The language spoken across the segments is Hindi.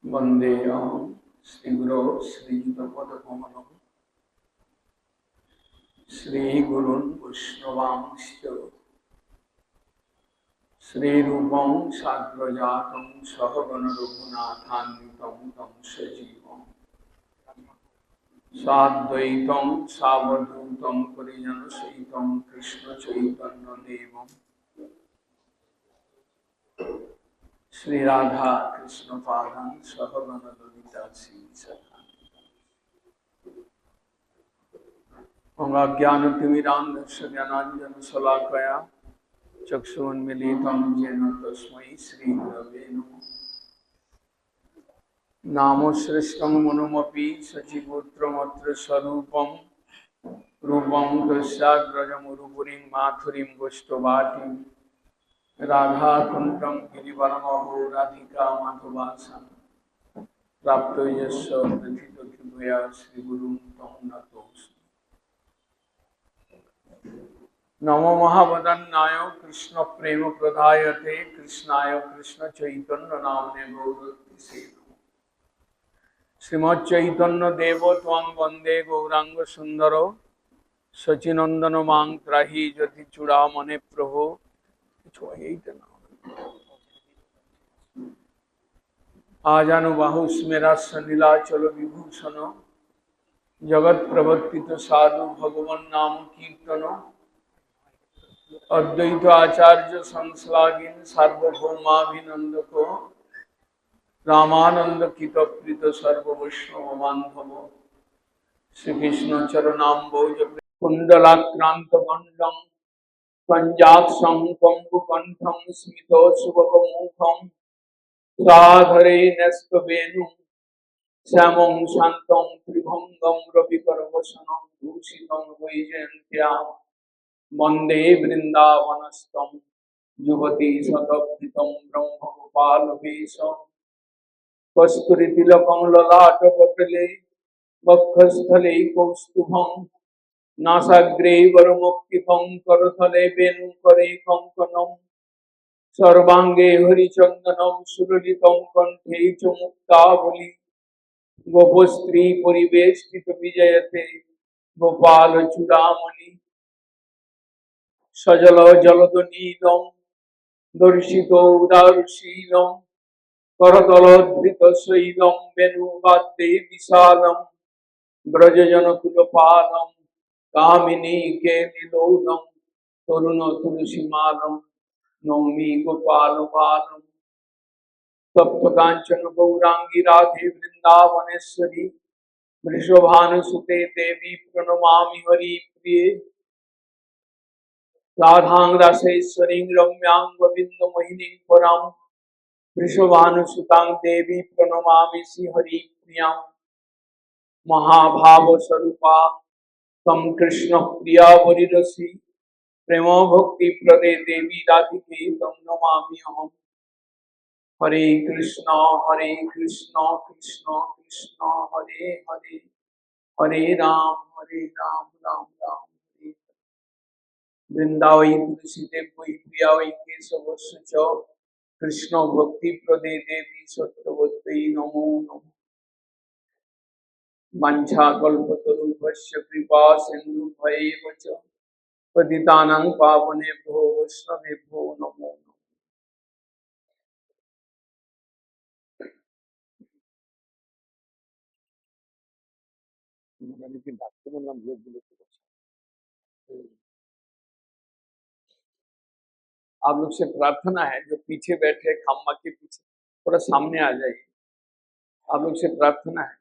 वंदे श्रीगुरो श्रीयुतपदकमलं श्रीगुरुन् वैष्णवांश्च श्रीरूपं साग्रजातं सहगण रघुनाथान्वितं तं सजीवं साद्वैतं सावधूतं परिजनसहितं कृष्णचैतन्यदेवं श्री राधा कृष्ण पादं सहगण ललिता श्री सखा ज्ञानतिमिरान्धस्य ज्ञानाञ्जनशलाकया चक्षुन्मीलितं येन तस्मै श्रीगुरवे नमः। नामश्रेष्ठं मनुमपि सचिपुत्रमत्र स्वरूपं रूपं तस्याग्रजमुरुपुरीं माथुरीं गोष्ठवाटीं राधाकुण्डं गिरिवरमहो राधिका माधवासं प्राप्तो यस्य प्रथितकृपया श्रीगुरुं तं नतोऽस्मि। नमो महावदन्नाय कृष्ण प्रेम प्रदायते कृष्णाय कृष्ण चैतन्य नामने गौरसे श्रीमच्चैतन्य देव त्वं वंदे गौरांग सुंदरो सचिनंदन मां त्राहि जति चूड़ामणे प्रभो आजानुबाहु स्मेरा सनीलाचल विभूषण जगत प्रवर्तित साधु भगवन नाम कीर्तन अद्वैत आचार्य संश्लाघिन सार्वभौमाभिनंदक रामानंद कितप्रीत सर्व वैष्णव बांधव श्रीकृष्ण चरणाम्बोज कुंडलाक्रांत गंडम पंजाक्षं पंगुकंठं स्मितोत्सुकमुखं साधरे न्यस्तवेणुं श्यामं शान्तं त्रिभंगं रविकरवसनं भूषितं वैजयन्त्या वंदे वृंदावनस्थं युवती सदभृतं ब्रह्मगोपालवेशं कस्तूरितिलकं ललाटपटले वक्षस्थले कौस्तुभं नासाग्रे वरमुक्तिकं करतले वेणुकरे कङ्कणं सर्वांगे हरिचन्दनं सुललितं कण्ठे च मुक्तावली गोपस्त्री परिवेष्टित विजयते गोपालचूडामणि सजल जलदनीलं दर्शितो उदारशीलं करतलोद्धृतशैलं वेणुवाद्ये विशालं व्रजजनकुलपालं कामिनी केलिलोलं तरुण तुलसीमालं नौमी गोपाल बालम तप्त कांचन गौरांगी राधे वृंदावनेश्वरी वृषभानुसुते देवी प्रणमामि हरि प्रिये राधां रसेश्वरीं रम्यां गोविंद मोहिनीं परां वृषभानुसुतां देवी प्रणमामि श्री हरि प्रियां महाभाव स्वरूपा तम कृष्ण प्रिया वरिरसी प्रेम भक्ति प्रदे देवी राधिके तम नमामि अहम्। हरे कृष्ण कृष्ण कृष्ण हरे हरे हरे राम राम राम हरे। वृंदावई तुलसी देवी प्रिया वै केशवस्य च कृष्ण भक्ति प्रदे देवी सत्यवत्यै नमो नमः। वंशाकल्पतरुभ्यश्च कृपा सिन्धुभ्यैव च पतितानां पावनेभ्यो वैष्णवेभ्यो नमो नमः। आप लोग से प्रार्थना है जो पीछे बैठे खम्मा के पीछे थोड़ा सामने आ जाइए। आप लोग से प्रार्थना है।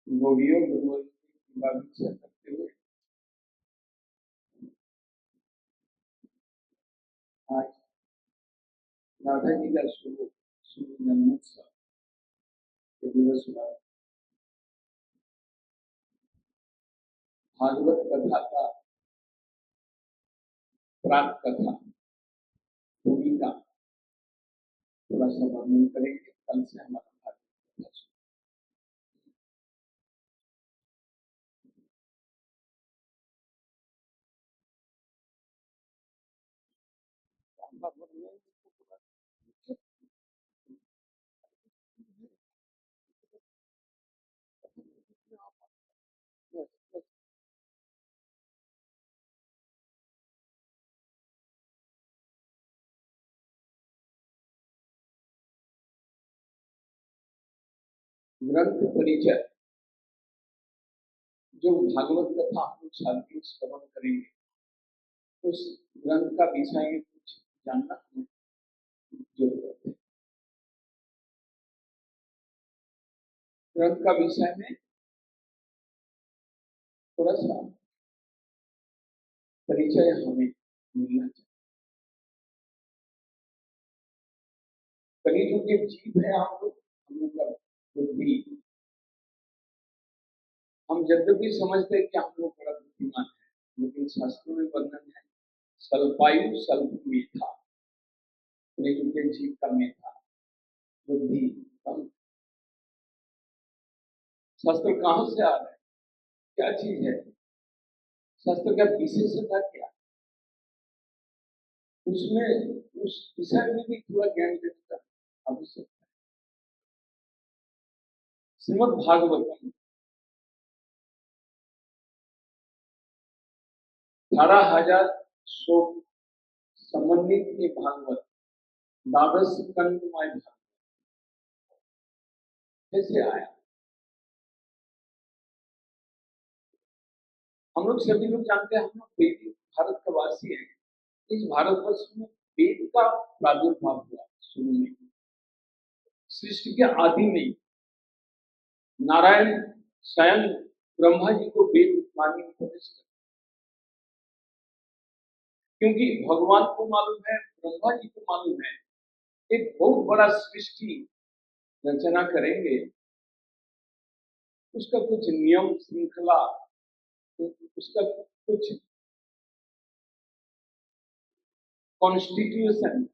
गौड़ियों गुरुवर की बात से करते हुए आज राधा जी का शुभ जन्मोत्सव के दिवस पर भागवत कथा का प्राक कथा भूमिका थोड़ा सा वर्णन करेंगे। कल से हमारा भागवत कथा ग्रंथ परिचय। जो भागवत कथा हम लोग शांति श्रवण करेंगे उस ग्रंथ का विषय में कुछ जानना हमें जरूरत है। ग्रंथ का विषय में थोड़ा सा परिचय हमें मिलना चाहिए। कलियुग के जीव है हम लोग का बुद्धि। हम जब भी समझते हैं कि हम लोग बड़ा बुद्धिमान है, लेकिन शास्त्रों में वर्णन है स्वल्पायु स्वल्प मेधा। कलियुग के जीव का मेधा बुद्धि कम। शास्त्र कहाँ से आ रहा है, क्या चीज है, शास्त्र का विशेषता क्या, उसमें उस विषय में भी थोड़ा ज्ञान देने का आवश्यकता है। श्रीमद् भागवतम 18,000 श्लोक संबंधित ये भागवत द्वादश स्कंदमय भागवत कैसे आया। हम लोग सभी लोग जानते हैं, हम लोग वैदिक भारत का वासी हैं। इस भारतवर्ष में वेद का प्रादुर्भाव हुआ शुरू में। सृष्टि के आदि में नारायण स्वयं ब्रह्मा जी को वेद वाणी उपदेश कर, क्योंकि भगवान को मालूम है, ब्रह्मा जी को मालूम है एक बहुत बड़ा सृष्टि रचना करेंगे, उसका कुछ नियम श्रृंखला, उसका कुछ कॉन्स्टिट्यूशन।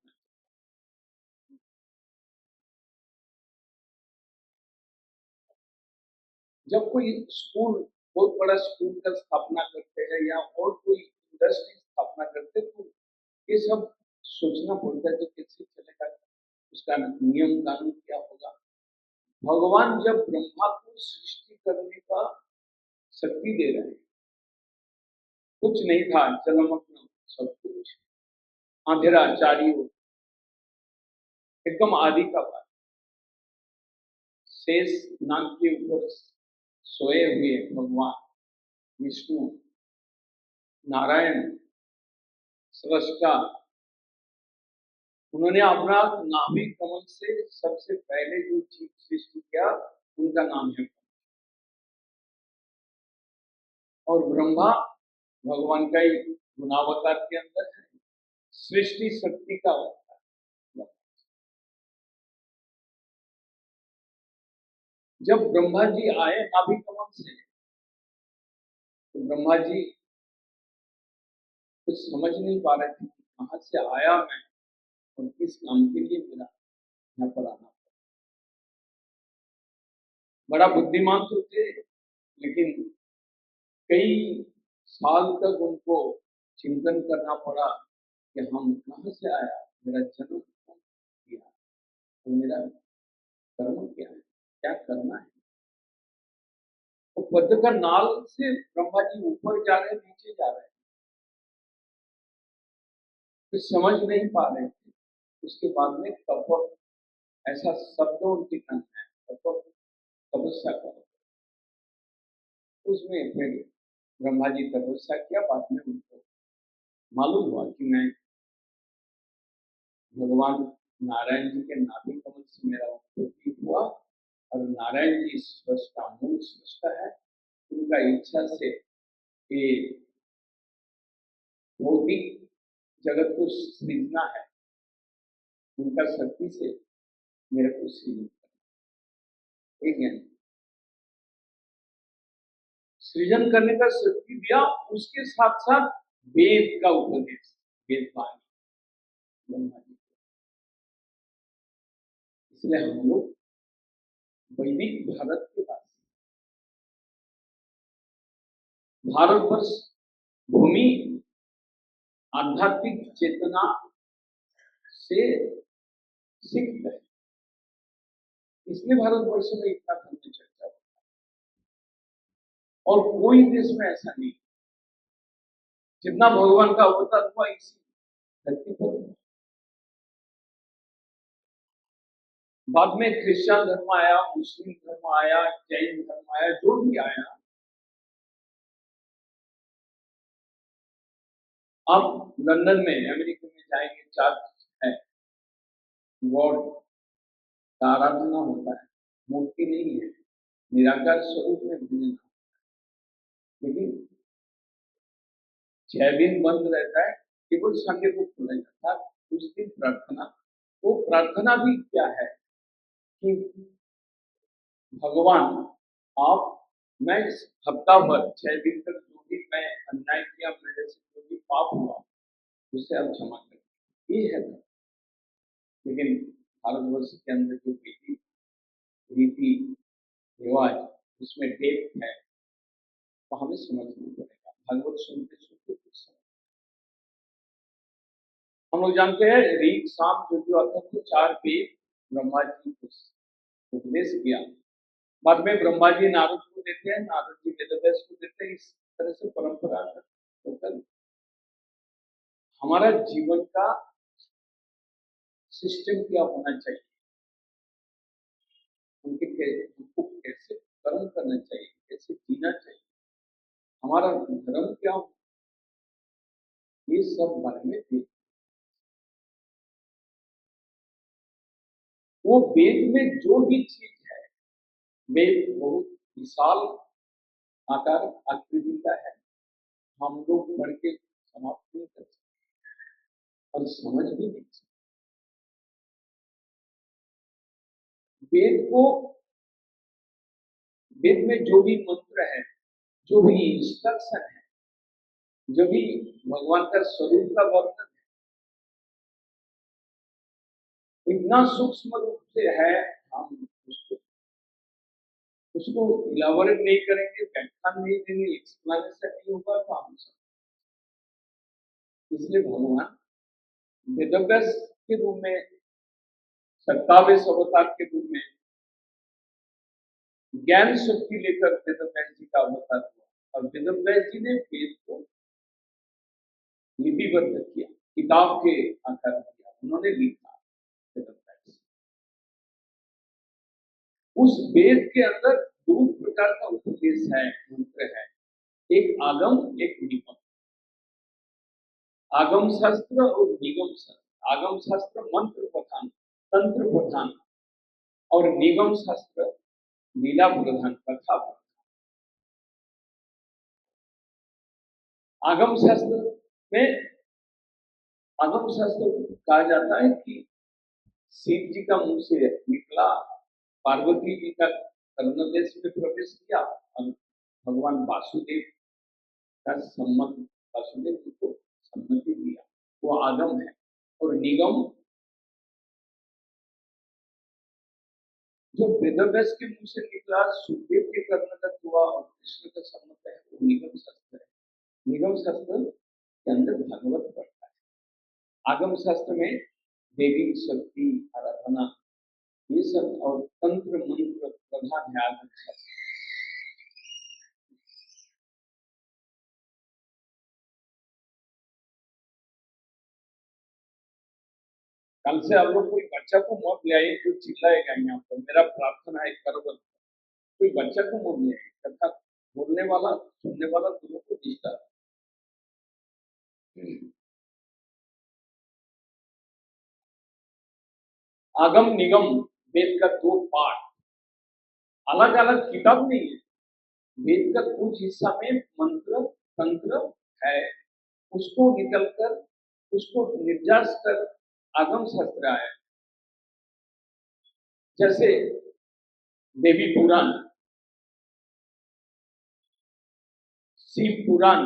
जब कोई स्कूल, बहुत बड़ा स्कूल का स्थापना करते हैं या और कोई इंडस्ट्री स्थापना करते हैं, तो ये सब सोचना पड़ता है तो कैसे चलेगा, उसका नियम कानून क्या होगा। भगवान जब ब्रह्मा को सृष्टि करने का शक्ति दे रहे हैं, कुछ नहीं था, जलमग्न सब कुछ अंधेरा चारियों, एकदम आदि का बात। शेष नाग के ऊपर सोए हुए भगवान विष्णु नारायण सृष्टा, उन्होंने अपना नाभि कमल से सबसे पहले जो चीज सृष्टि किया उनका नाम है। और ब्रह्मा भगवान का ही गुणावतार के अंदर है, सृष्टि शक्ति का अवतार। जब ब्रह्मा जी आए नाभि कमल से, तो ब्रह्मा जी कुछ समझ नहीं पा रहे थे कहां से आया मैं और किस काम के लिए मेरा यहाँ पर आना। बड़ा बुद्धिमान तो थे, लेकिन कई साल तक उनको चिंतन करना पड़ा कि हम कहां से आया, मेरा जन्म कौन किया और मेरा कर्म क्या है, क्या करना है। तो पद्म का नाल से ब्रह्मा जी ऊपर जा रहे नीचे जा रहे, कुछ समझ नहीं पा रहे थे। उसके बाद में तप, ऐसा शब्द उनके कंठ है, तप तपस्या करो। उसमें फिर ब्रह्मा जी तपस्या किया। बाद में उनको मालूम हुआ कि मैं भगवान नारायण जी के नाभि कमल से मेरा उत्पत्ति हुआ और नारायण जी स्रष्टा मूल स्रष्टा उनका इच्छा से ये भौतिक जगत को सृजना है, उनका शक्ति से मेरे को सृजन करना है। सृजन करने का शक्ति दिया, उसके साथ साथ वेद का उपदेश, वेद वाणी ब्रह्मा जी। इसलिए हम लोग वैदिक भारत के पास, भारतवर्ष भूमि आध्यात्मिक चेतना से सिक्त है, इसलिए भारतवर्ष में इतना धर्म चर्चा होता है। और कोई देश में ऐसा नहीं, जितना भगवान का अवतार हुआ इसी धरती पर। बाद में क्रिश्चियन धर्म आया, मुस्लिम धर्म आया, जैन धर्म आया, जो भी आया, अब लंदन में, अमेरिका में जाएंगे, चर्च है, गॉड का आराधना होता है, मूर्ति नहीं है, निराकार स्वरूप में भजन होता है। लेकिन 6 दिन बंद रहता है, केवल संडे को खोला जाता है, उस दिन प्रार्थना। वो प्रार्थना भी क्या है कि भगवान आप, मैं हफ्ता भर 6 दिन तक जो भी मैं अन्याय किया, मेरे से जो भी पाप हुआ, उससे आप क्षमा करें, ये है। लेकिन भारतवर्ष के अंदर जो विधि रीति रिवाज, उसमें डेप्थ है, तो हमें समझना पड़ेगा। भागवत सुनते सुनते कुछ समझ, हम लोग जानते हैं ऋग साम जो आता है, 4 वेद ब्रह्मा जी को उपदेश किया। बाद में ब्रह्मा जी नारद को देते हैं, नारद जी वेदव्यास को देते हैं। इस तरह से परंपरा होकर हमारा जीवन का सिस्टम क्या होना चाहिए, हमको कैसे कर्म करना चाहिए, कैसे जीना चाहिए, हमारा धर्म क्या हो, ये सब बारे में देख। वो वेद में जो भी चीज है, वेद बहुत विशाल आकार आकृति का है, हम लोग पढ़ के समाप्त नहीं कर सकते और समझ भी नहीं सकते। वेद को, वेद में जो भी मंत्र है, जो भी इंस्ट्रक्शन है, जो भी भगवान का स्वरूप का वर्णन है, इतना सूक्ष्म रूप से है, हम उसको इलाबोरेट नहीं करेंगे, व्याख्यान नहीं देंगे, एक्सप्लेनेशन नहीं होगा, तो हम सब। इसलिए भगवान वेदव्यास के रूप में, 27 अवतार के रूप में ज्ञान शक्ति लेकर वेदव्यास जी का अवतार हुआ, और वेदव्यास जी ने वेद को लिपिबद्ध किया, किताब के आकार दिया, उन्होंने लिखा वेदव्यास। उस वेद के अंदर 2 प्रकार का उपदेश है, मंत्र है, एक आगम, एक निगम। आगम शास्त्र और निगम शास्त्र। आगम शास्त्र मंत्र प्रधान, तंत्र प्रधान, और निगम शास्त्र लीला प्रधान, कथा प्रधान। आगम शास्त्र में, आगम शास्त्र कहा जाता है कि शिव जी का मुंह से निकला, पार्वती जी का कर्णदेश में प्रवेश किया, और भगवान वासुदेव का सम्मत, वासुदेव जी को सम्मति दिया, वो आगम है। और निगम जो वेदव्यास के मुंह से निकला, सुखदेव के कर्णगत हुआ और कृष्ण का सम्मत है, वो निगम शास्त्र है। निगम शास्त्र के अंदर भागवत पढ़ता है। आगम शास्त्र में देवी शक्ति आराधना ये सब, और तंत्र मंत्र प्रधान है आगम शास्त्र। कल से आप लोग कोई बच्चा को मत ले आइए जो चिल्लाएगा यहाँ पर, मेरा प्रार्थना है करबल। कोई बच्चा को मत ले आइए, कथा बोलने वाला सुनने वाला दोनों को डिस्टर्ब। आगम निगम वेद का 2 पार्ट, अलग अलग किताब नहीं है, वेद का कुछ हिस्सा में मंत्र तंत्र है, उसको निकलकर उसको निर्जास कर आगम शास्त्र आया। जैसे देवी पुराण, शिव पुराण,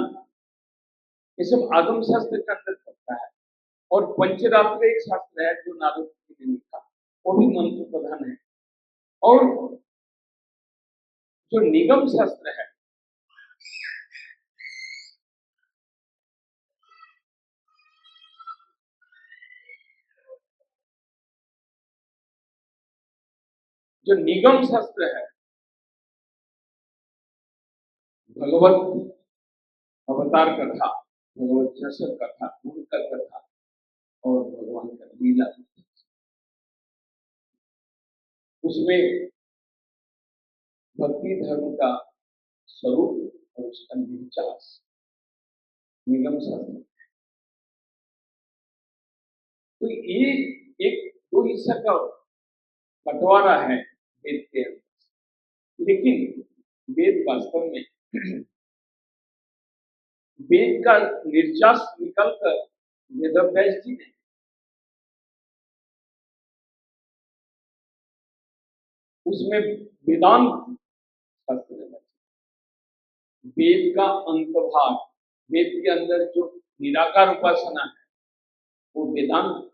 ये सब आगम शास्त्र के अंदर पड़ता है। और पंचरात्र एक शास्त्र है जो नारद जी ने लिखा, वो भी मंत्र प्रधान है। और जो निगम शास्त्र है, जो निगम शास्त्र है, भगवत अवतार कथा, भगवत जसर कथा, उनका कथा और भगवान का लीला, उसमें भक्ति धर्म का स्वरूप और उसका निचास निगम शास्त्र। तो ये एक दो हिस्सा का बंटवारा है वेद के अंदर। लेकिन वेद वास्तव में वेद का निर्जास निकलकर वेदव्यास जी ने उसमें वेदांत शास्त्र रचा। वेद का अंतभाग, वेद के अंदर जो निराकार उपासना है, वो वेदांत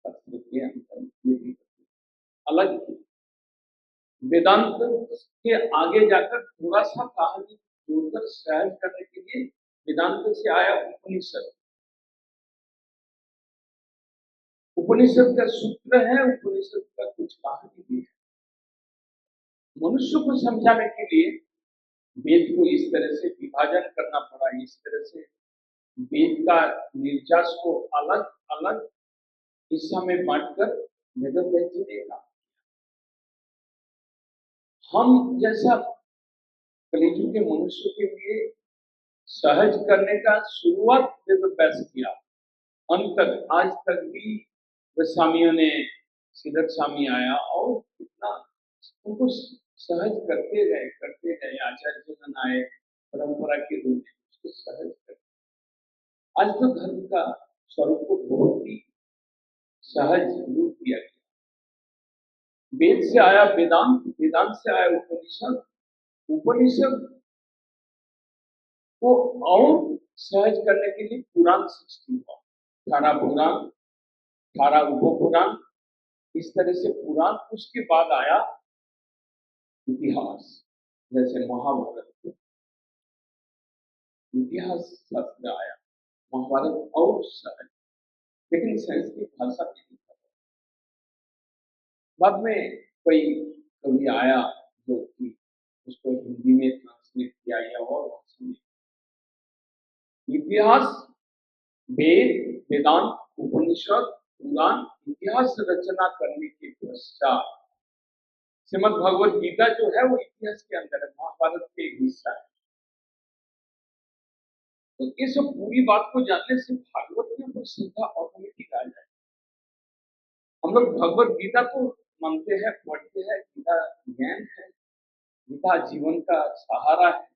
शास्त्र के अंतर अलग थी। वेदांत के आगे जाकर थोड़ा सा कहानी जोड़कर सहज करने के लिए वेदांत से आया उपनिषद। उपनिषद का सूत्र है, उपनिषद का कुछ कहानी भी है। मनुष्य को समझाने के लिए वेद को इस तरह से विभाजन करना पड़ा, इस तरह से वेद का निर्जास को अलग अलग हिस्सा में बांटकर वेदव्यास जी ने कहा। हम जैसा कलिजुग के मनुष्य के लिए सहज करने का शुरुआत वेदव्यास किया, अंत तक आज तक भी गोस्वामियों ने, सिद्धर स्वामी आया और कितना उनको सहज करते गए आचार्य जन आए परंपरा के रूप में उसको सहज करते। आज तो धर्म का स्वरूप को बहुत ही सहज रूप दिया गया। वेद से आया वेदांत, वेदांत से आया उपनिषद, उपनिषद को और सहज करने के लिए पुराण सृष्टि हुआ। 18 पुराण, 18 उपपुराण, इस तरह से पुराण। उसके बाद आया इतिहास, जैसे महाभारत, इतिहास शास्त्र आया, महाभारत और सहज, लेकिन संस्कृत भाषा में लिखा। बाद में कोई कभी आया जो कि उसको हिंदी में ट्रांसलेट किया या और भाषा में। इतिहास, वेद, वेदांत, उपनिषद, पुराण, इतिहास रचना करने के पश्चात श्रीमद् भगवत गीता जो है वो इतिहास के अंदर है, महाभारत के एक हिस्सा है। तो ये सब पूरी बात को जानने से भागवत के ऊपर श्रद्धा ऑटोमेटिक आ जाए। हम लोग भगवत गीता को मानते हैं, पढ़ते हैं, गीता ज्ञान है, गीता जीवन का सहारा है।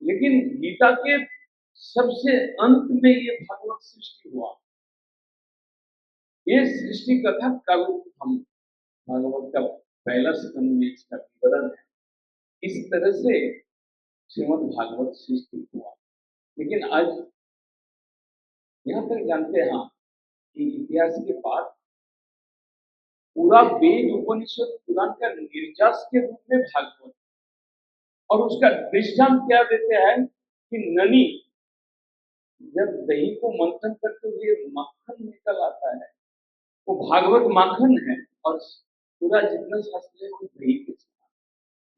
लेकिन गीता के सबसे अंत में ये भागवत सृष्टि हुआ। ये सृष्टि कथा कल हम भागवत का पहला स्कंद में इसका विवरण है। इस तरह से श्रीमद् भागवत सृष्टि हुआ। लेकिन आज यहाँ तक जानते हैं कि इतिहास के बाद पूरा वेद, उपनिषद, पुराण का निर्जास के रूप में भागवत, और उसका दृष्टांत क्या देते हैं कि ननी जब दही को मंथन करते हुए मक्खन निकल आता है, वो भागवत माखन है। और पूरा जितना शास्त्र है वो दही के समान।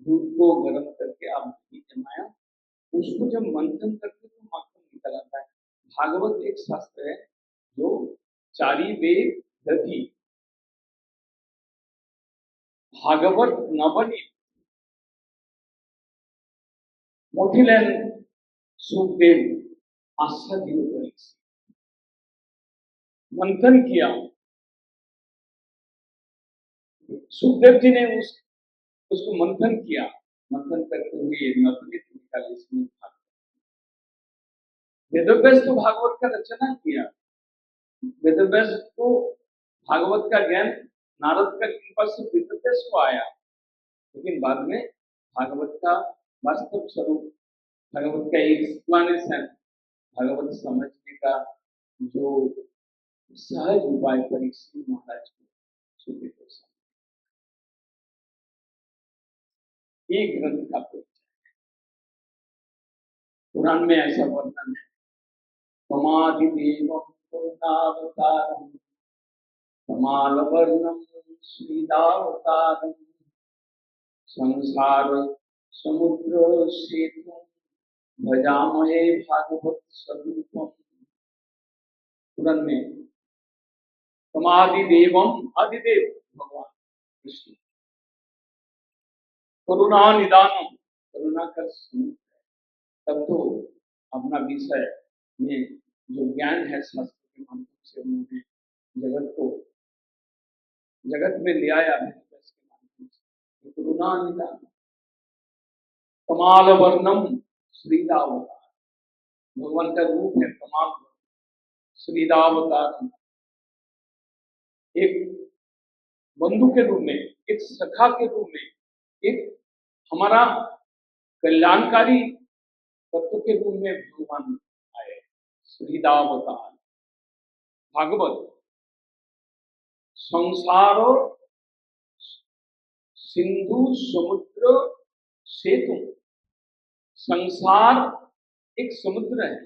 दूध को गर्म करके आप दही जमाया, उसको जब मंथन करते तो माखन निकल आता है। भागवत एक शास्त्र है जो चारी वेद दधी भागवत नवनी मोठीलैन सुखदेव आश्चर्य मंथन किया। सुखदेव जी ने उसको मंथन किया, मंथन करते हुए नवनीत निकाले इसमें भागवत। वेदव्यास तो भागवत का रचना किया, वेदव्यास को भागवत का ज्ञान नारद का कृपा से वेदव्यास को आया, लेकिन बाद में भागवत का वास्तव स्वरूप, भागवत का एक्सप्लेनेशन, भागवत समझने का जो सहज उपाय परीक्षित महाराज को सुखदेव गोस्वामी, एक ग्रंथ का परिचय। पुराण में ऐसा वर्णन है, तमादिदेवं पूर्णावतारं कमालवर्णं श्रीदावतारं संसार समुद्र सेतुं भजामहे भागवत स्वरूपम। पुराण में तमादिदेवम, आदिदेव भगवान कृष्ण, करुणा निदानम, करुणा का स्वरूप है। तब तो अपना विषय में जो ज्ञान है शास्त्र के माध्यम से उन्होंने जगत में ले आया है के माध्यम से। करुणा निदान, कमाल वर्णम श्रीदावतार, भगवान का रूप है कमाल, श्रीदावतार, एक बंधु के रूप में, एक सखा के रूप में, एक हमारा कल्याणकारी तत्व के रूप में भगवान आए। श्रीदावतार भागवत संसार सिंधु समुद्र सेतु, संसार एक समुद्र है,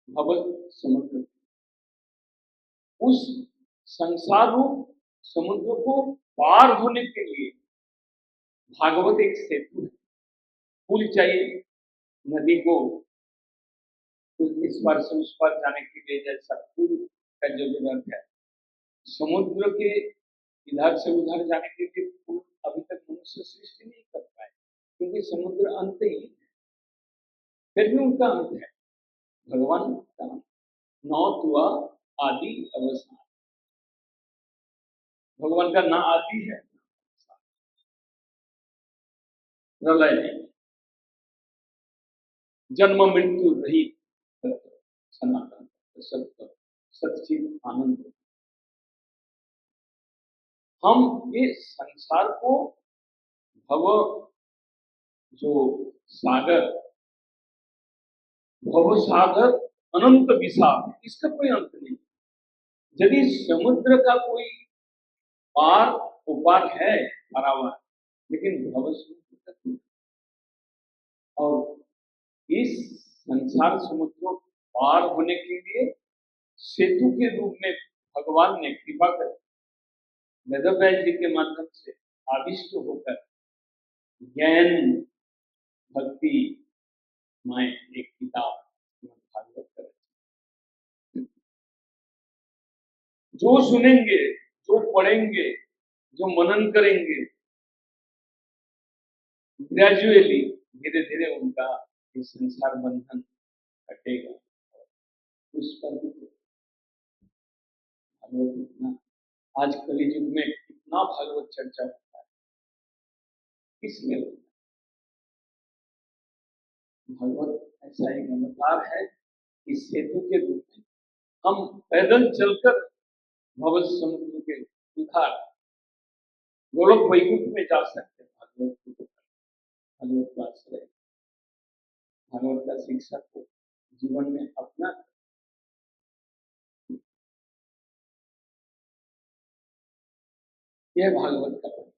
भगवत समुद्र, उस संसार रूप समुद्र को पार होने के लिए भागवत एक सेतु है। पुल चाहिए नदी को इस पार से उस पार जाने के लिए, जैसा पुल का जरूरत है, समुद्र के इधर से उधर जाने के लिए पुल अभी तक मनुष्य सृष्टि नहीं कर पाए, क्योंकि समुद्र अंत ही है, फिर भी उनका अंत है। भगवान का नौ तुआ आदि अवसान, भगवान का ना आदि है प्रलय नहीं, जन्म मृत्यु रहित सनातन सत्य सच्चिद आनंद। हम ये संसार को भव जो सागर, भव सागर अनंत विशाल, इसका कोई अंत नहीं। यदि समुद्र का कोई पार उपार है पारावार, लेकिन भव समुद्र तक नहीं। और इस संसार समुद्र पार होने के लिए सेतु के रूप में भगवान ने कृपा कर वेदव्यास जी के माध्यम से आविष्ट होकर ज्ञान भक्ति माए एक किताब भागवत कर, जो सुनेंगे, जो पढ़ेंगे, जो मनन करेंगे, ग्रेजुअली धीरे धीरे उनका ये संसार बंधन कटेगा। उस पर भी भागवत इतना, आज कलियुग में कितना भागवत चर्चा होता है, इसलिए भागवत ऐसा एक अवतार है कि सेतु के रूप में हम पैदल चलकर भव समुद्र के उधार गोलोक वैकुंठ में जा सकते हैं। भागवत का आश्रय, भागवत का शिक्षा को जीवन में अपना, यह भागवत का परिचय।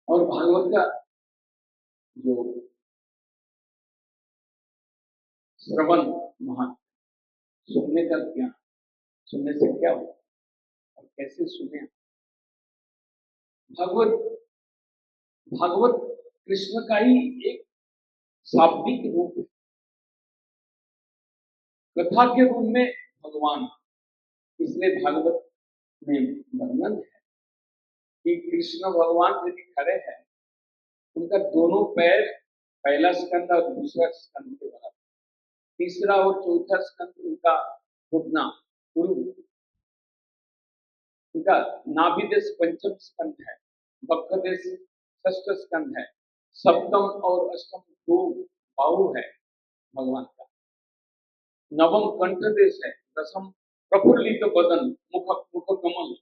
और भागवत का जो श्रवण महान, सुनने का ज्ञान, सुनने से क्या हो और कैसे सुने। भागवत भागवत कृष्ण का ही एक शाब्दिक रूप है, कथा के रूप में भगवान। इसलिए भागवत में वर्णन है कि कृष्ण भगवान यदि खड़े हैं, उनका दोनों पैर पहला स्कंद और दूसरा स्कंद के बराबर, तीसरा और चौथा स्कंद उनका घुटना पूर्व उनका नाभिदेश पंचम स्कंद है, बक्षदेश षष्ठ स्कंद है, सप्तम और अष्टम दो बाहु है भगवान का, नवम कंठ देश है, दसम प्रफुल्लित बदन मुख कमल,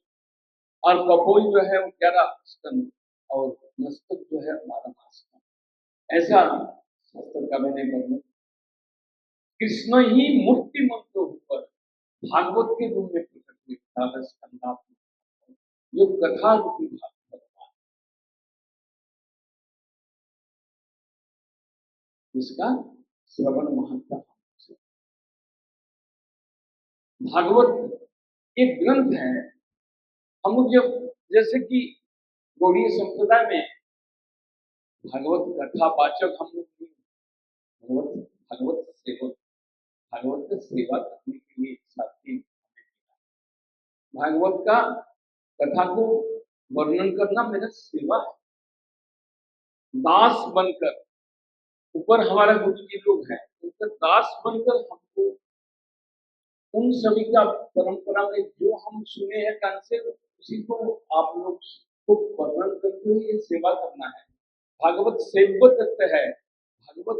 और कपोल जो है वो 11 स्कंद और मस्तक जो है 12 स्कंद। ऐसा शास्त्र का मैंने वर्णन। कृष्ण ही मूर्ति मंत्र होकर भागवत के रूप में प्रकट हुए 18 स्कंदात्मक जो कथा रूपी भगवान, इसका श्रवण महत्ता। भागवत एक ग्रंथ है। हम लोग जब जैसे कि गौड़ीय संप्रदाय में भागवत कथा वाचक हम लोग भगवत भागवत सेवक, भागवत का सेवा करने के लिए साथी भागवत का कथा को वर्णन करना मेरा सेवा है। दास बनकर, ऊपर हमारा गुरु जी लोग हैं, उनका दास बनकर हमको उन सभी का परंपरा में जो हम सुने हैं कान से, उसी को आप लोग को वर्णन करते हुए ये सेवा करना है। भागवत सेव्य तत्व है। भागवत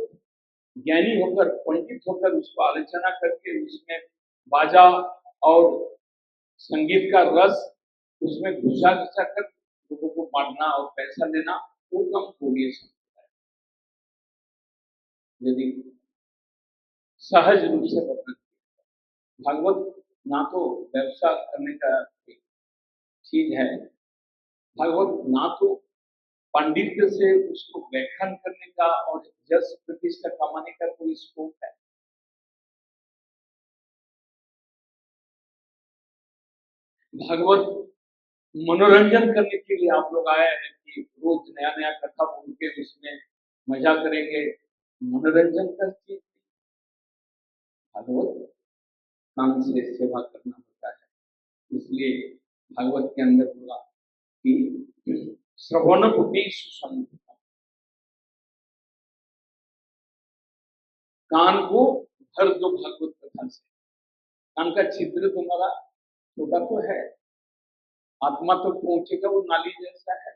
ज्ञानी होकर, पंडित होकर उसको आलोचना करके उसमें बाजा और संगीत का रस उसमें घुसा घुसा कर लोगों को बांटना और पैसा लेना, वो कम गौड़ीय संप्रदाय यदि सहज रूप से वर्णन। भागवत ना तो व्यवसाय करने का चीज है, भागवत ना तो पांडित्य से उसको व्याख्यान करने का और यश प्रतिष्ठा कमाने का कोई स्कोप है। भागवत मनोरंजन करने के लिए आप लोग आए हैं कि रोज नया नया कथा बोल के उसमें मजा करेंगे, मनोरंजन का चीज। भागवत काम से सेवा करना होता है। इसलिए भागवत के अंदर बोला कि श्रवण कान को भर दो भागवत कथा से। कान का छिद्र तुम्हारा छोटा तो है, आत्मा तो पहुंचेगा, वो नाली जैसा है।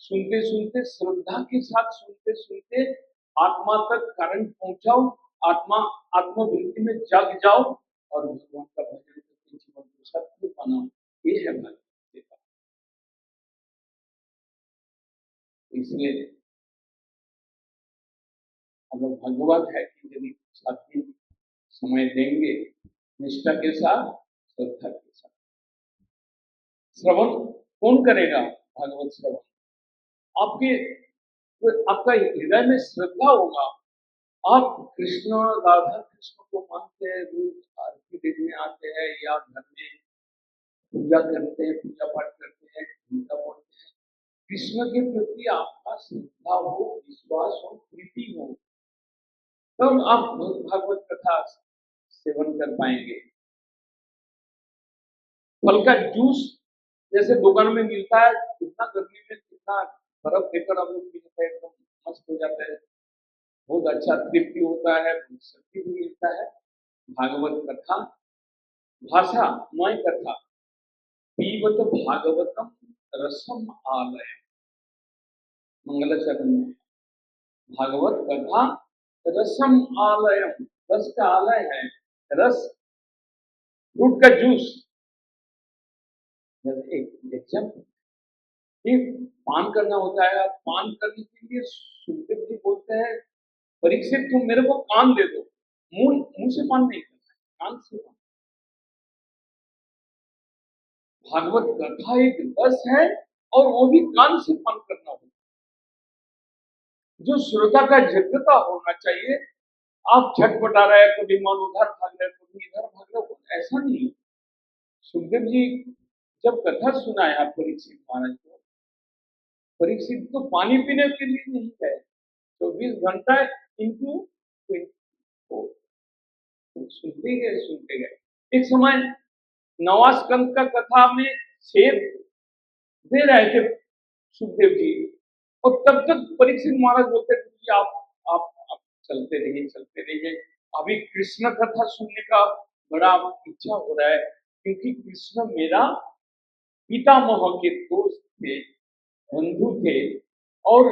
सुनते सुनते श्रद्धा के साथ सुनते सुनते आत्मा तक करंट पहुंचाओ, आत्मा आत्मवृत्ति में जग जाओ और भगवान का भजन करके जीवन को सत्य बनाओ। ये है भगवत। इसलिए अगर भगवत है कि यदि साथी समय देंगे निष्ठा के साथ, श्रद्धा के साथ, श्रवण कौन करेगा? भगवत श्रवण आपके, आपका हृदय में श्रद्धा होगा। आप कृष्ण राधा कृष्ण को मानते हैं, रोज आरती देखने आते हैं या घर में पूजा करते हैं, पूजा पाठ करते हैं, गीता पढ़ते हैं, कृष्ण के प्रति आपका श्रद्धा हो, विश्वास हो, प्रीति हो, तब आप भागवत कथा सेवन कर पाएंगे। फल का जूस जैसे दुकान में मिलता है, कितना गर्मी में कितना बर्फ देकर हम लोग पीते हैं, एकदम मस्त हो जाता है, बहुत अच्छा तृप्ति होता है, शक्ति भी मिलता है। भागवत कथा भाषा मय कथा पीवत भागवतम रसम आलय, मंगलाचरण में भागवत कथा रसम आलयम, रस का आलय है, रस फ्रूट का जूस। एक जब पान करना होता है, पान करने के लिए सुखदेव जी बोलते हैं परीक्षित तुम मेरे को कान दे दो, मुंह से पान नहीं करना है, कान से पान। भागवत कथा एक रस है और वो भी कान से पान करना होगा। जो श्रोता का जिज्ञता होना चाहिए। आप छटपटा रहे, कभी मन उधर भाग रहे, कभी इधर भाग रहे, ऐसा नहीं। सुखदेव जी जब कथा सुनाया परीक्षित महाराज को, परीक्षित तो पानी पीने के लिए नहीं गए, 24 घंटा इंटू 24 सुनते गए। एक समय नवा स्कंद का कथा में शेर दे रहे थे सुखदेव जी, और तब तक परीक्षित महाराज बोलते थे कि आप चलते रहिए, अभी कृष्ण कथा सुनने का बड़ा इच्छा हो रहा है, क्योंकि कृष्ण मेरा पितामह के दोस्त थे, बंधु थे, और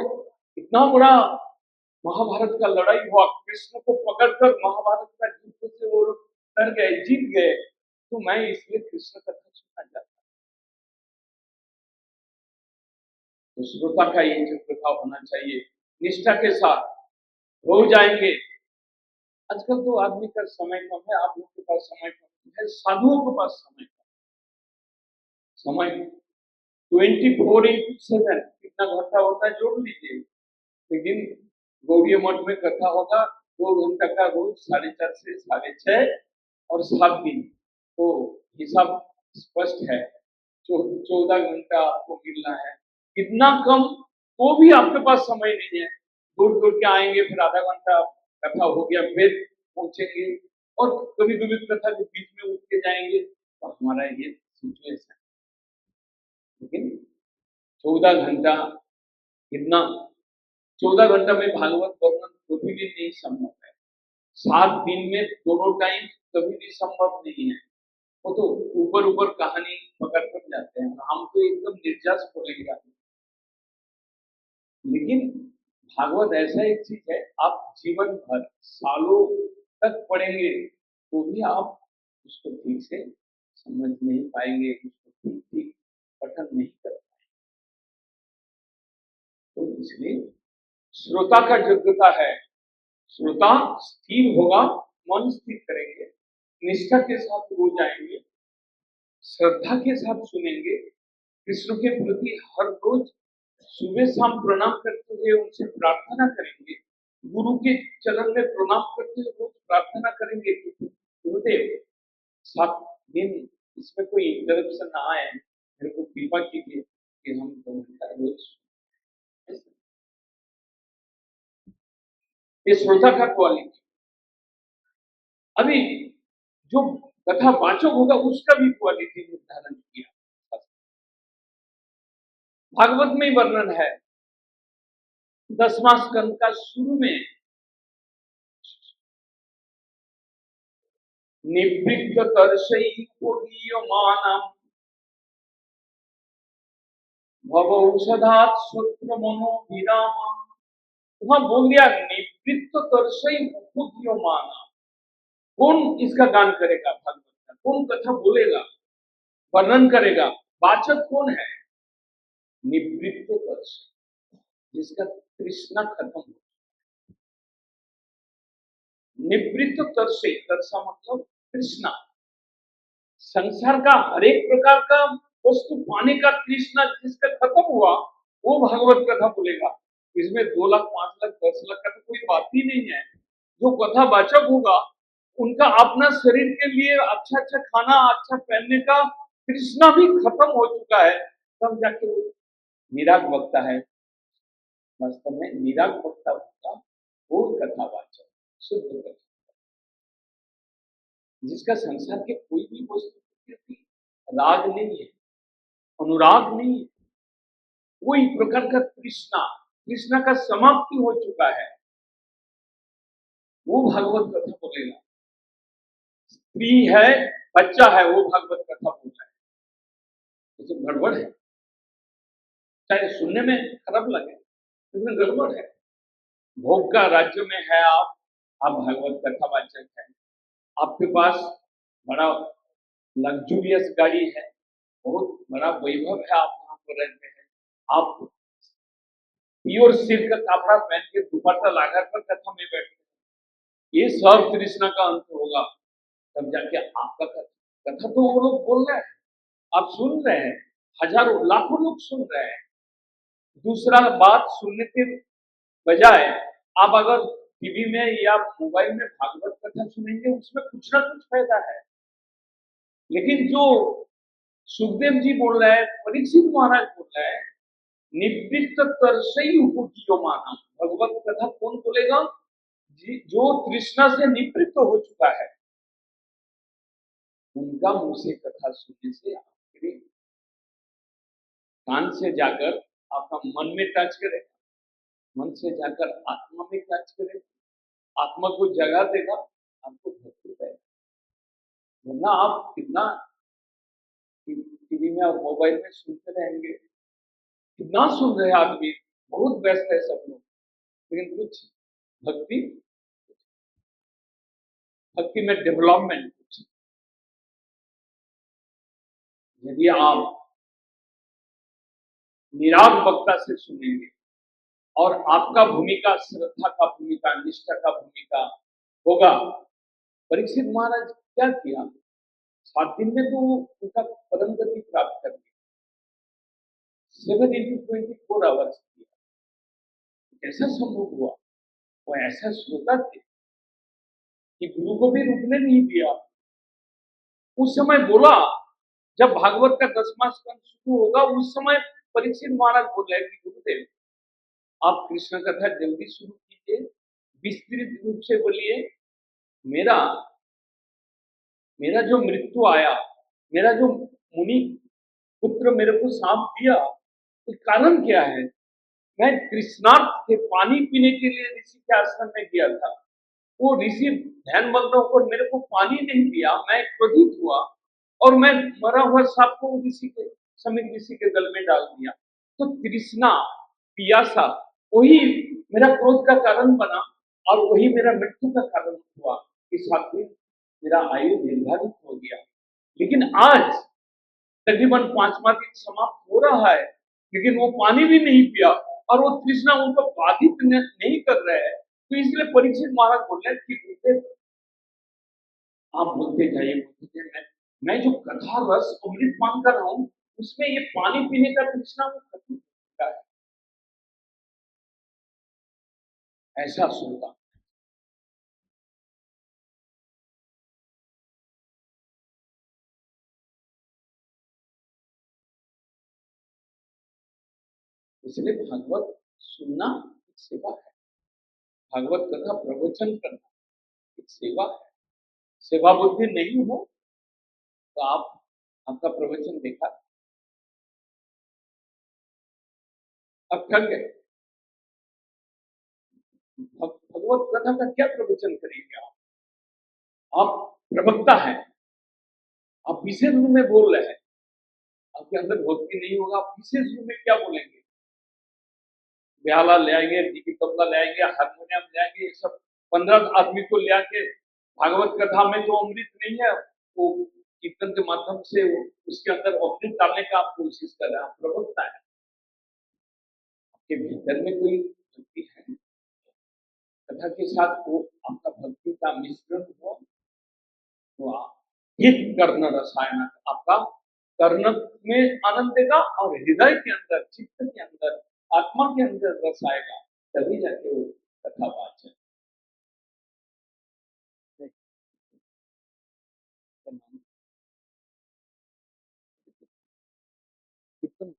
इतना बड़ा महाभारत का लड़ाई हुआ, कृष्ण को पकड़कर महाभारत का युद्ध से वो लोग डर गए, जीत गए। तो मैं इसलिए कृष्ण कथा सुनना चाहता हूँ। तो श्रोता का ये चित्रता होना चाहिए, निष्ठा के साथ रोज आएंगे। आजकल तो आदमी का समय कम है, आप लोग के पास समय कम है, साधुओं के पास समय 24/7 कितना घंटा होता है जोड़ लीजिए। लेकिन गौड़ी मठ में कथा होगा 2 घंटा का रोज, 4:30 से 6:30 और 7 दिन, तो हिसाब स्पष्ट है। 14 घंटा आपको मिलना है, इतना कम, तो भी आपके पास समय नहीं है। दूर दूर के आएंगे, फिर आधा घंटा कथा हो गया, फिर पहुंचेंगे, और कभी कभी कथा के बीच में उठ के जाएंगे, तो हमारा ये सिचुएशन। लेकिन 14 घंटा, इतना 14 घंटा में भागवत वर्णन कभी भी नहीं संभव है। 7 दिन में दोनों टाइम कभी भी संभव नहीं है। वो तो ऊपर ऊपर कहानी पकड़ कर जाते हैं, हम तो एकदम निर्जास बोलेंगे। लेकिन भागवत ऐसा एक चीज है, आप जीवन भर सालों तक पढ़ेंगे तो भी आप उसको ठीक से समझ नहीं पाएंगे, उसको ठीक ठीक पठन नहीं कर पाएंगे। तो इसलिए श्रोता का योग्यता है, श्रोता स्थिर होगा, मन स्थिर करेंगे, निष्ठा के साथ रोज आएंगे, श्रद्धा के साथ सुनेंगे, कृष्ण के प्रति हर रोज सुबह शाम प्रणाम करते हुए उनसे प्रार्थना करेंगे, गुरु के चरण में प्रणाम करते हुए रोज प्रार्थना करेंगे कि गुरुदेव 7 दिन इसमें कोई इंटरप्शन ना आए, मेरे को कृपा कीजिए कि हम 2 घंटा रोज। ये श्रोता का क्वालिटी। अभी जो कथा वाचक होगा उसका भी क्वालिटी निर्धारण किया, भागवत में वर्णन है। 10वां स्कंद का शुरू में निवृत्त तर्षयीयमानम भवौषधात् सूत्र मनोभिरामम, वहां बोल दिया निवृत्त तर्षयीयमानम। कौन इसका गान करेगा, भागवत का कौन कथा बोलेगा, वर्णन करेगा, वाचक कौन है? निवृत्त तर्ष, जिसका तृष्णा खत्म हो। निवृत्त तर्षे, तर्षा मतलब तृष्णा, संसार का हर एक प्रकार का वस्तु पाने का तृष्णा जिसका खत्म हुआ, वो भागवत कथा बोलेगा। इसमें 2 लाख 5 लाख 10 लाख का तो कोई बात ही नहीं है। जो कथा वाचक होगा उनका अपना शरीर के लिए अच्छा अच्छा खाना, अच्छा पहनने का तृष्णा भी खत्म हो चुका है, तब जाके वो निराग वक्ता है। वास्तव में निराग वक्ता होगा वो कथा वाचक, शुद्ध कथा, जिसका संसार के कोई भी वस्तु के प्रति राग नहीं है, अनुराग नहीं है, कोई प्रकार का तृष्णा, तृष्णा का समाप्ति हो चुका है, वो भागवत कथा बोलेगा। स्त्री है, बच्चा है, वो भागवत कथा बोल रहा है, ये तो गड़बड़ है। चाहे सुनने में खराब लगे, लेकिन गड़बड़ है। भोग का राज्य में है आप भागवत कथा वाचक है, आपके पास बड़ा लग्जूरियस गाड़ी है, बहुत बड़ा वैभव है, आप वहां पर रहते हैं, आप प्योर सिल्क का कपड़ा पहन के दुपट्टा लगा कर कथा में बैठते हैं, ये सब तृष्णा का अंत होगा, तब जाके आपका कथा तो वो लोग बोल रहे हैं, आप सुन रहे हैं, हजारों लाखों लोग सुन रहे हैं। दूसरा बात, सुनने के बजाय आप अगर टीवी में या मोबाइल में भागवत कथा सुनेंगे, उसमें कुछ ना कुछ फायदा है। लेकिन जो सुखदेव जी बोल रहे हैं, परीक्षित महाराज बोल रहे हैं, निवृत्त तर्षयी माना, भगवत कथा कौन बोलेगा? जो तृष्णा से निवृत्त हो चुका है, उनका मुंह से कथा सुनने से आपके कान से जाकर आपका मन में टच करेगा, मन से जाकर आत्मा में टच करेगा, आत्मा को जगा देगा, आपको भक्ति पाएगा। वरना आप कितना टीवी में और मोबाइल में सुनते रहेंगे, कितना सुन रहे आदमी, बहुत व्यस्त है सब लोग, लेकिन कुछ भक्ति भक्ति में डेवलपमेंट कुछ। यदि आप निराग वक्ता से सुनेंगे और आपका भूमिका श्रद्धा का भूमिका, निष्ठा का भूमिका होगा। परीक्षित महाराज क्या किया, 7 दिन में तो उनका परम गति प्राप्त कर लिया, 7 into 24 आवर्स किया। कैसा संभव हुआ? वो ऐसा श्रोता थे कि गुरु को भी रुकने नहीं दिया। उस समय बोला, जब भागवत का 10वां स्कंद शुरू होगा, उस समय परीक्षित महाराज बोल रहे कि गुरुदेव, आप कृष्ण कथा जल्दी शुरू कीजिए, विस्तृत रूप से बोलिए। मेरा जो मृत्यु आया, मेरा जो मुनि पुत्र मेरे को साप दिया, तो कारण क्या है? मैं कृष्णार्थ के पानी पीने के लिए ऋषि के आश्रम में गया था। वो ऋषि ध्यान मग्न होकर मेरे को पानी नहीं दिया, मैं क्रोधित हुआ और मैं मरा हुआ सांप को ऋषि के समीप ऋषि के गल में डाल दिया। तो तृष्णा, पियासा, वही मेरा क्रोध का कारण बना और वही मेरा मृत्यु का कारण हुआ। इस हाथ में मेरा आयु निर्धारित हो गया। लेकिन आज तकरीबन 5वां दिन समाप्त हो रहा है, लेकिन वो पानी भी नहीं पिया और वो तृष्णा उनको बाधित नहीं कर रहा है। तो इसलिए परीक्षित महाराज बोल रहे कि गुरुदेव, आप बोलते जाइए, मैं जो कथा रस अमृत पान कर रहा हूँ, उसमें ये पानी पीने का तृष्णा वो खत्म हो चुका है। ऐसा सोचा। इसलिए भागवत सुनना एक सेवा है, भागवत कथा प्रवचन करना एक सेवा है। सेवा बुद्धि नहीं हो तो आपका प्रवचन देखा, अब थक गए। भगवत कथा का क्या प्रवचन करेंगे आप प्रवक्ता हैं, आप विशेष रूप में बोल रहे हैं, आपके अंदर भक्ति नहीं होगा, आप विशेष रूप में क्या बोलेंगे? ब्याला ले आएंगे, डीपी तबला ले आएंगे, हारमोनियम ले आएंगे, ये सब 15 आदमी को ले आके भागवत कथा में तो अमृत नहीं है, वो कीर्तन के माध्यम से उसके अंदर अमृत डालने का आप कोशिश कर रहे हैं। आप प्रवक्ता है, आपके भीतर में कोई भक्ति है, कथा के साथ वो आपका भक्ति का मिश्रण हो तो आप हित कर्ण रसायन, आपका कर्ण में आनंद देगा और हृदय के अंदर, चित्त के अंदर, आत्मा के अंदर रस आएगा, तभी जाके वो कथा वाचन। कीर्तन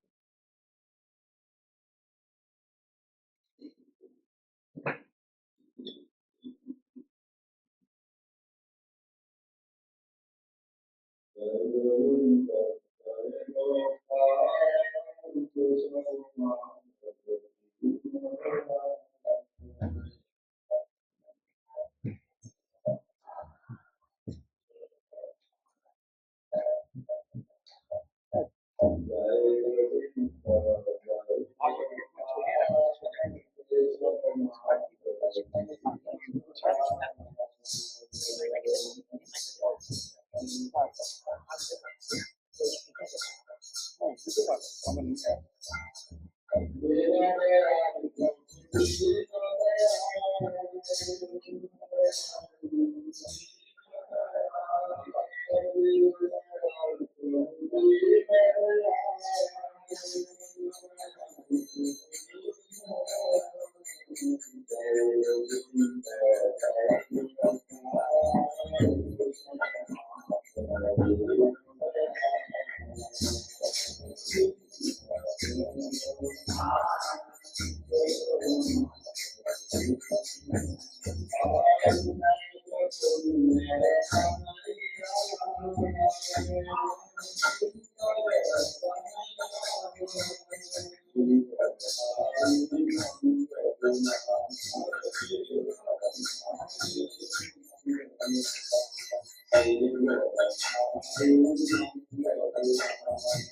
रहा है।